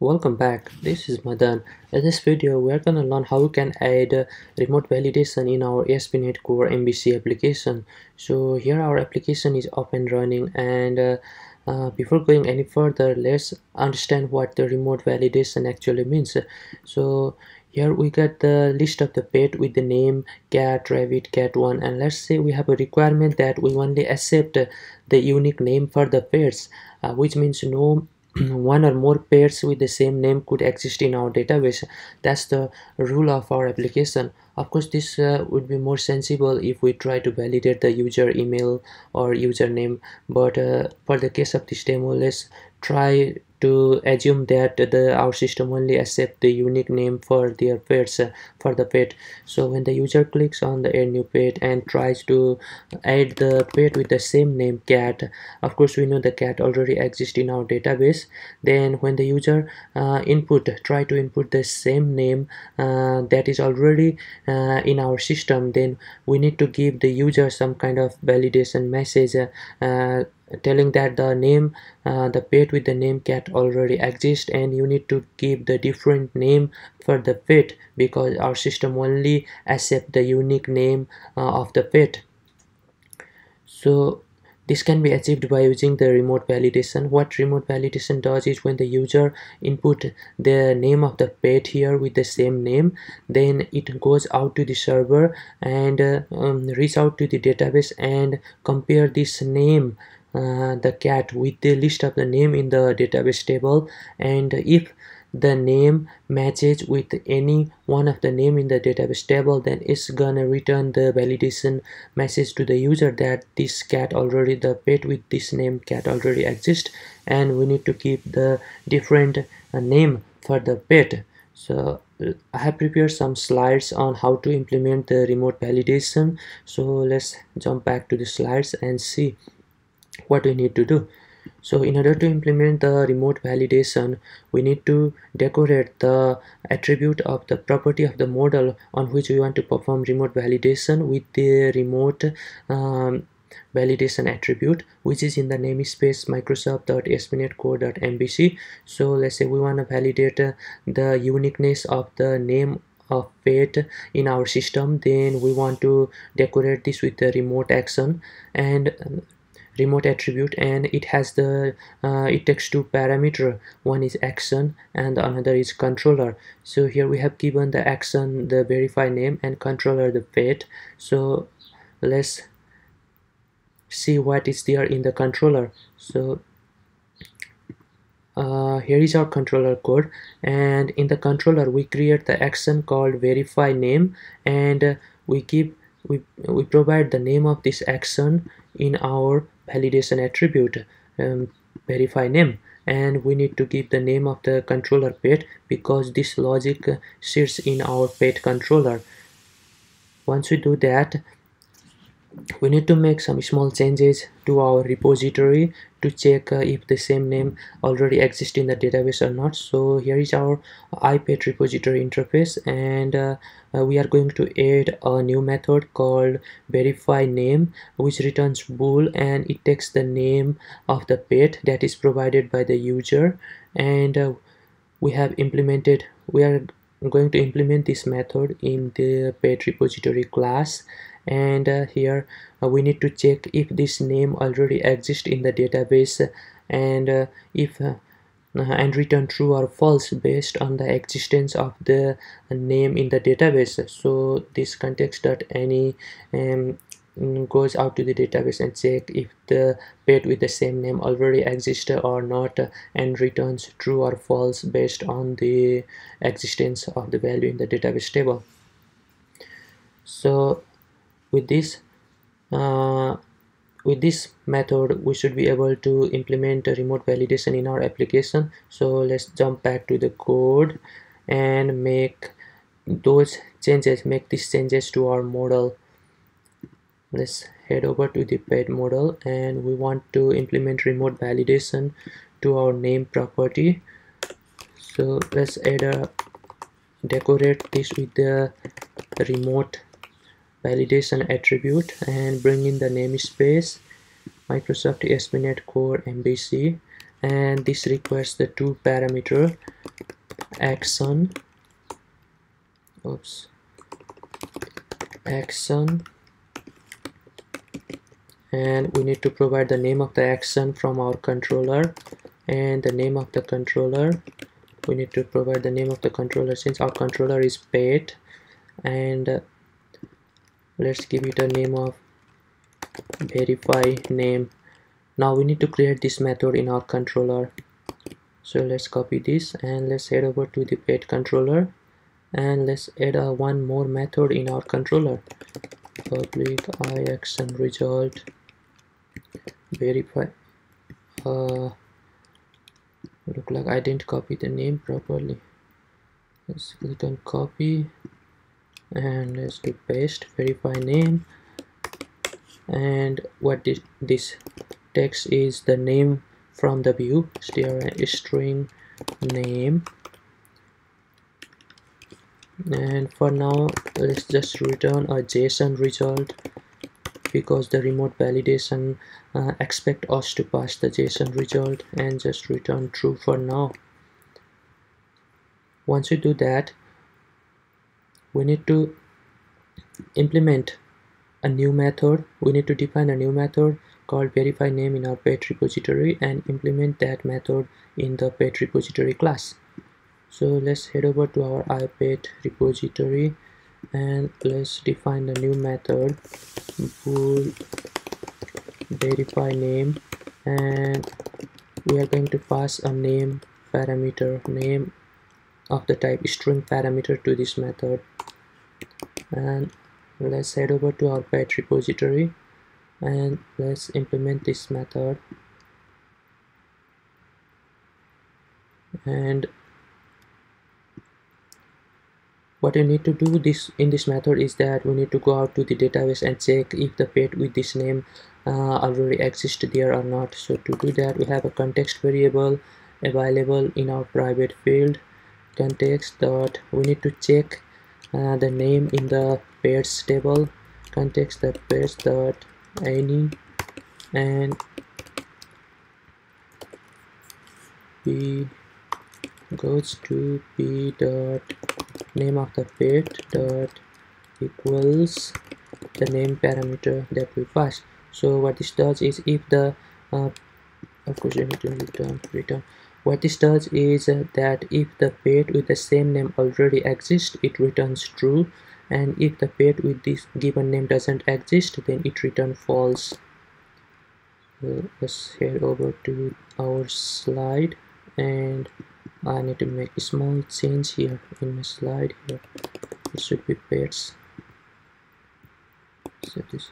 Welcome back. This is Madan. In this video, we are going to learn how we can add remote validation in our ASP.NET Core MVC application. So here our application is up and running, and before going any further, let's understand what the remote validation actually means. So here we got the list of the pet with the name cat, rabbit, cat1, and let's say we have a requirement that we only accept the unique name for the pets, which means no one or more pairs with the same name could exist in our database. That's the rule of our application. Of course, this would be more sensible if we try to validate the user email or username, but for the case of this demo, let's try to assume that our system only accept the unique name for their pets, for the pet. So when the user clicks on the add new pet and tries to add the pet with the same name cat, of course we know the cat already exists in our database. Then when the user try to input the same name that is already in our system, then we need to give the user some kind of validation message telling that the pet with the name cat already exists, and you need to give the different name for the pet because our system only accept the unique name of the pet. So this can be achieved by using the remote validation. What remote validation does is when the user input the name of the pet here with the same name, then it goes out to the server and reach out to the database and compare this name, the cat, with the list of the name in the database table, and if the name matches with any one of the name in the database table, then it's gonna return the validation message to the user that this cat already, the pet with this name cat already exists, and we need to keep the different name for the pet. So I have prepared some slides on how to implement the remote validation. So let's jump back to the slides and see what we need to do. So in order to implement the remote validation, we need to decorate the attribute of the property of the model on which we want to perform remote validation with the remote validation attribute, which is in the namespace microsoft.aspnetcore.mbc. So let's say we want to validate the uniqueness of the name of pet in our system. Then we want to decorate this with the remote action and remote attribute, and it has the it takes two parameter. One is action and the another is controller. So here we have given the action the verify name and controller the pet. So let's see what is there in the controller. So here is our controller code, and in the controller we create the action called verify name, and we provide the name of this action in our validation attribute, verify name, and we need to give the name of the controller pet because this logic sits in our pet controller. Once we do that, we need to make some small changes to our repository to check if the same name already exists in the database or not. So here is our iPet repository interface, and we are going to add a new method called verify name, which returns bool, and it takes the name of the pet that is provided by the user. And we are going to implement this method in the pet repository class, and here we need to check if this name already exists in the database, and and return true or false based on the existence of the name in the database. So this context.any goes out to the database and check if the pet with the same name already exists or not, and returns true or false based on the existence of the value in the database table. So with this method we should be able to implement a remote validation in our application. So let's jump back to the code and make these changes to our model. Let's head over to the pet model, and we want to implement remote validation to our name property. So let's decorate this with the remote validation attribute and bring in the namespace Microsoft ASP.NET Core MVC, and this requires the two parameter action and we need to provide the name of the action from our controller and the name of the controller. We need to provide the name of the controller since our controller is pet, and let's give it a name of verify name. Now we need to create this method in our controller, so let's copy this and let's head over to the pet controller and let's add one more method in our controller, public action result verify. Look like I didn't copy the name properly. Let's click on copy and let's do paste verify name, and what this text is the name from the view string name. And for now let's just return a JSON result because the remote validation expect us to pass the JSON result, and just return true for now. Once you do that, we need to implement a new method. We need to define a new method called verify name in our pet repository and implement that method in the pet repository class. So let's head over to our iPet repository and let's define the new method bool verify name, and we are going to pass a name parameter, name of the type string parameter to this method. And let's head over to our pet repository and let's implement this method. And what you need to do in this method is that we need to go out to the database and check if the pet with this name already exists there or not. So to do that, we have a context variable available in our private field context dot. We need to check the name in the pairs table context dot pairs dot any, and p goes to p dot name of the pet dot equals the name parameter that we pass. So what this does is if the of course you need to return. What this does is that if the pet with the same name already exists, it returns true, and if the pet with this given name doesn't exist, then it returns false. So let's head over to our slide, and I need to make a small change here in my slide. Here it should be pets. So this,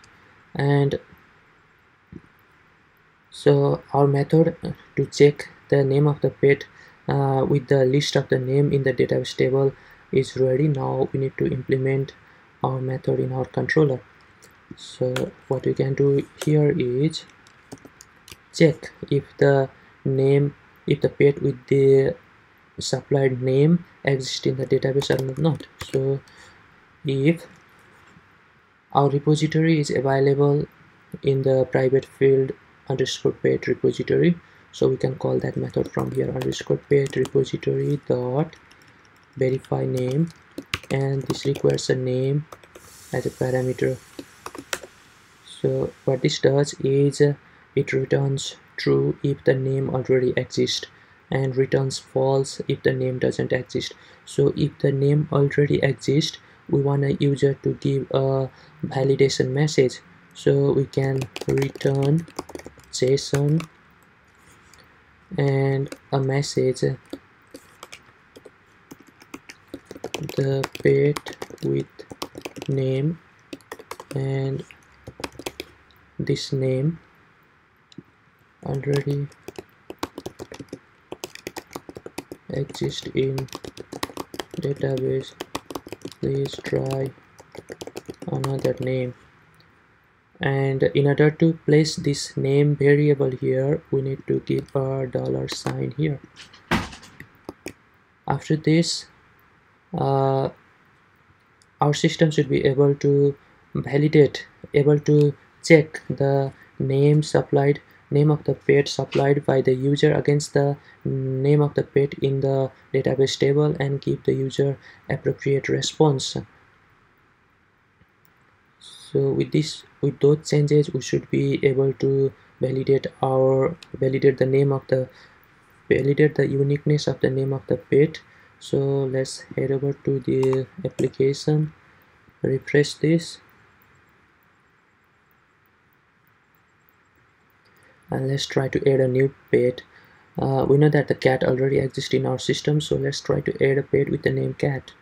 and so our method to check the name of the pet with the list of the name in the database table is ready. Now we need to implement our method in our controller. So what we can do here is check if the pet with the supplied name exists in the database or not. So if our repository is available in the private field underscore pet repository, so we can call that method from here underscore pet repository dot verify name, and this requires a name as a parameter. So what this does is it returns true if the name already exists and returns false if the name doesn't exist. So if the name already exists, we want a user to give a validation message, so we can return JSON and a message the pet with name, and this name already exists in database, please try another name. And in order to place this name variable here, we need to give a $sign here. After this, our system should be able to check the name supplied name of the pet supplied by the user against the name of the pet in the database table and give the user appropriate response. So with those changes, we should be able to validate the uniqueness of the name of the pet. So let's head over to the application, refresh this, and let's try to add a new pet. We know that the cat already exists in our system, so let's try to add a pet with the name cat.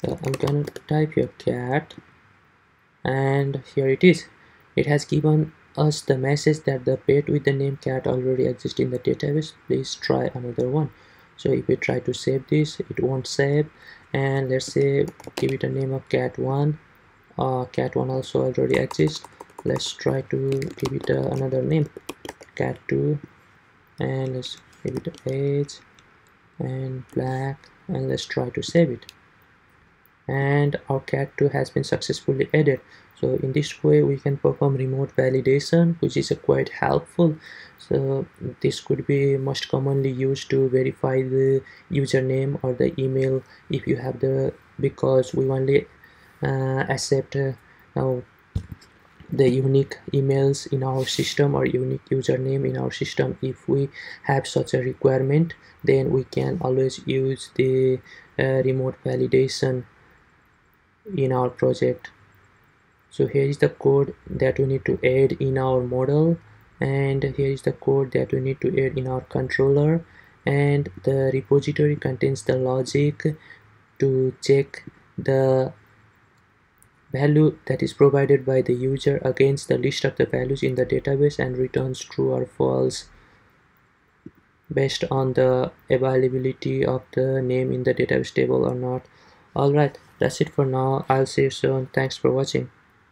I'm gonna type here cat, and here it is. It has given us the message that the pet with the name cat already exists in the database. Please try another one. So if we try to save this, it won't save, and let's say give it a name of cat1. Cat1 also already exists. Let's try to give it another name, cat2, and let's give it age and black, and let's try to save it. And our cat2 has been successfully added. So in this way we can perform remote validation, which is quite helpful. So this could be most commonly used to verify the username or the email if you have because we only accept the unique emails in our system or unique username in our system. If we have such a requirement, then we can always use the remote validation in our project. So here is the code that we need to add in our model, and here is the code that we need to add in our controller, and the repository contains the logic to check the value that is provided by the user against the list of the values in the database and returns true or false based on the availability of the name in the database table or not. Alright, that's it for now. I'll see you soon. Thanks for watching.